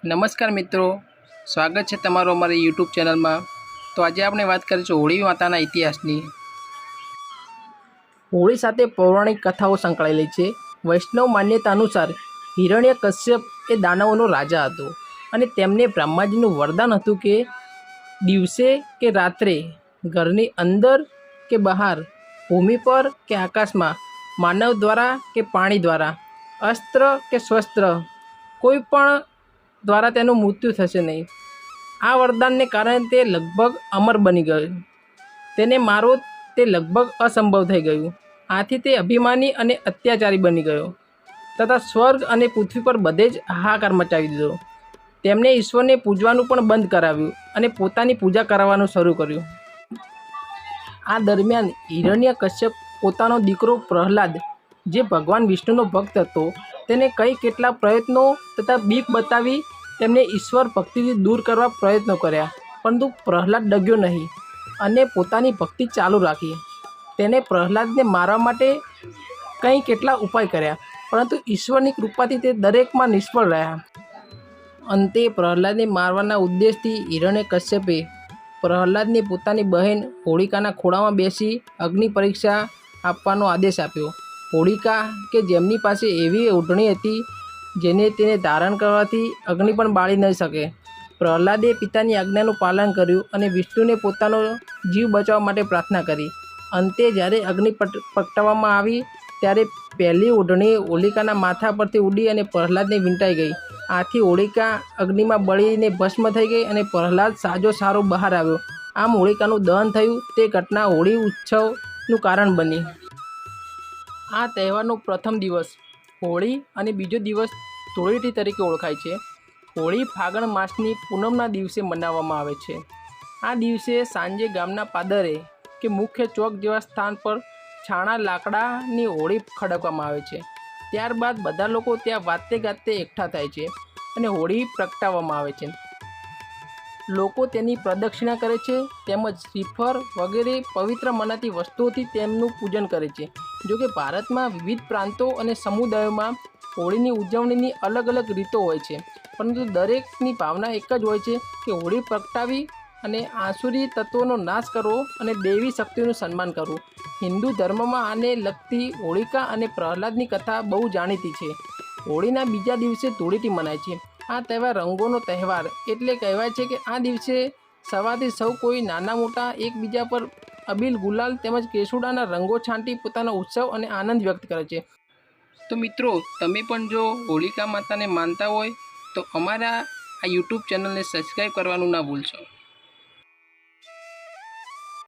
નમસ્કાર મિત્રો, સ્વાગત છે તમારું અમારી યુટ્યુબ ચેનલમાં। તો આજે આપણે વાત કરીશું હોળી માતાના ઇતિહાસની। હોળી સાથે પૌરાણિક કથાઓ સંકળાયેલી છે। વૈષ્ણવ માન્યતા અનુસાર હિરણ્યકશ્યપ એ દાનવોનો રાજા હતો અને તેમને બ્રહ્માજીનું વરદાન હતું કે દિવસે કે રાત્રે, ઘરની અંદર કે બહાર, ભૂમિ પર કે આકાશમાં, માનવ દ્વારા કે પાણી દ્વારા, અસ્ત્ર કે શસ્ત્ર, કોઈ પણ દ્વારા તેનું મૃત્યુ થશે નહીં। આ વરદાનને કારણે તે લગભગ અમર બની ગયો। તેને મારવો તે લગભગ અસંભવ થઈ ગયું। આથી તે અભિમાની અને અત્યાચારી બની ગયો તથા સ્વર્ગ અને પૃથ્વી પર બધે જ હાહાકાર મચાવી દીધો। તેમણે ઈશ્વરને પૂજવાનું પણ બંધ કરાવ્યું અને પોતાની પૂજા કરવાનું શરૂ કર્યું। આ દરમિયાન હિરણ્યકશ્યપ પોતાનો દીકરો પ્રહલાદ, જે ભગવાન વિષ્ણુનો ભક્ત હતો, તેને કેટલાક પ્રયત્નો તથા બીક બતાવી તેમને ઈશ્વર ભક્તિથી દૂર કરવા પ્રયત્નો કર્યા, પરંતુ પ્રહલાદ ડગ્યો નહીં અને પોતાની ભક્તિ ચાલુ રાખી। તેને પ્રહલાદને મારવા માટે કેટલા ઉપાય કર્યા, પરંતુ ઈશ્વરની કૃપાથી તે દરેકમાં નિષ્ફળ રહ્યા। અંતે પ્રહલાદને મારવાના ઉદ્દેશથી હિરણ્યકશ્યપે પ્રહલાદને પોતાની બહેન હોળિકાના ખોળામાં બેસી અગ્નિ પરીક્ષા આપવાનો આદેશ આપ્યો। હોળિકા કે જેમની પાસે એવી ઓઢણી હતી જેને તેને ધારણ કરવાથી અગ્નિ પણ બાળી ન શકે, પ્રહલાદે પિતાની આજ્ઞાનું પાલન કર્યું અને વિષ્ણુને પોતાનો જીવ બચાવવા માટે પ્રાર્થના કરી। અંતે જ્યારે અગ્નિ પ્રગટાવવામાં આવી ત્યારે પહેલી ઓઢણી હોલિકાના માથા પરથી ઉડી અને પ્રહલાદને વીંટાઈ ગઈ। આથી હોળિકા અગ્નિમાં બળીને ભસ્મ થઈ ગઈ અને પ્રહલાદ સાજો બહાર આવ્યો। આમ હોળિકાનું દહન થયું। તે ઘટના હોળી ઉત્સવનું કારણ બની। આ તહેવારનો પ્રથમ દિવસ હોળી અને બીજો દિવસ ધૂળેટી તરીકે ઓળખાય છે। હોળી ફાગણ માસની પૂનમના દિવસે મનાવવામાં આવે છે। આ દિવસે સાંજે ગામના પાદરે કે મુખ્ય ચોક જેવા સ્થાન પર છાણા લાકડાની હોળી ખડકવામાં આવે છે। ત્યારબાદ બધા લોકો ત્યાં વાતે ગાતે એકઠા થાય છે અને હોળી પ્રગટાવવામાં આવે છે। લોકો તેની પ્રદક્ષિણા કરે છે તેમજ શ્રીફળ વગેરે પવિત્ર મનાતી વસ્તુઓથી તેમનું પૂજન કરે છે। જોકે ભારતમાં વિવિધ પ્રાંતો અને સમુદાયોમાં હોળીની ઉજવણીની અલગ અલગ રીતો હોય છે, પરંતુ દરેકની ભાવના એક જ હોય છે કે હોળી પ્રગટાવી અને આસુરી તત્વોનો નાશ કરવો અને દૈવી શક્તિઓનું સન્માન કરવું। હિન્દુ ધર્મમાં આને લગતી હોળિકા અને પ્રહલાદની કથા બહુ જાણીતી છે। હોળીના બીજા દિવસે ધૂળેટી મનાય છે। આ તહેવાર રંગોનો તહેવાર એટલે કહેવાય છે કે આ દિવસે સવારથી સૌ કોઈ નાના મોટા એકબીજા પર અબીલ, ગુલાલ તેમજ કેસુડાના રંગો છાંટી પોતાનો ઉત્સવ અને આનંદ વ્યક્ત કરે છે। તો મિત્રો, તમે પણ જો હોલિકા માતાને માનતા હોય તો અમારા આ યુટ્યુબ ચેનલને સબસ્ક્રાઈબ કરવાનું ના ભૂલશો।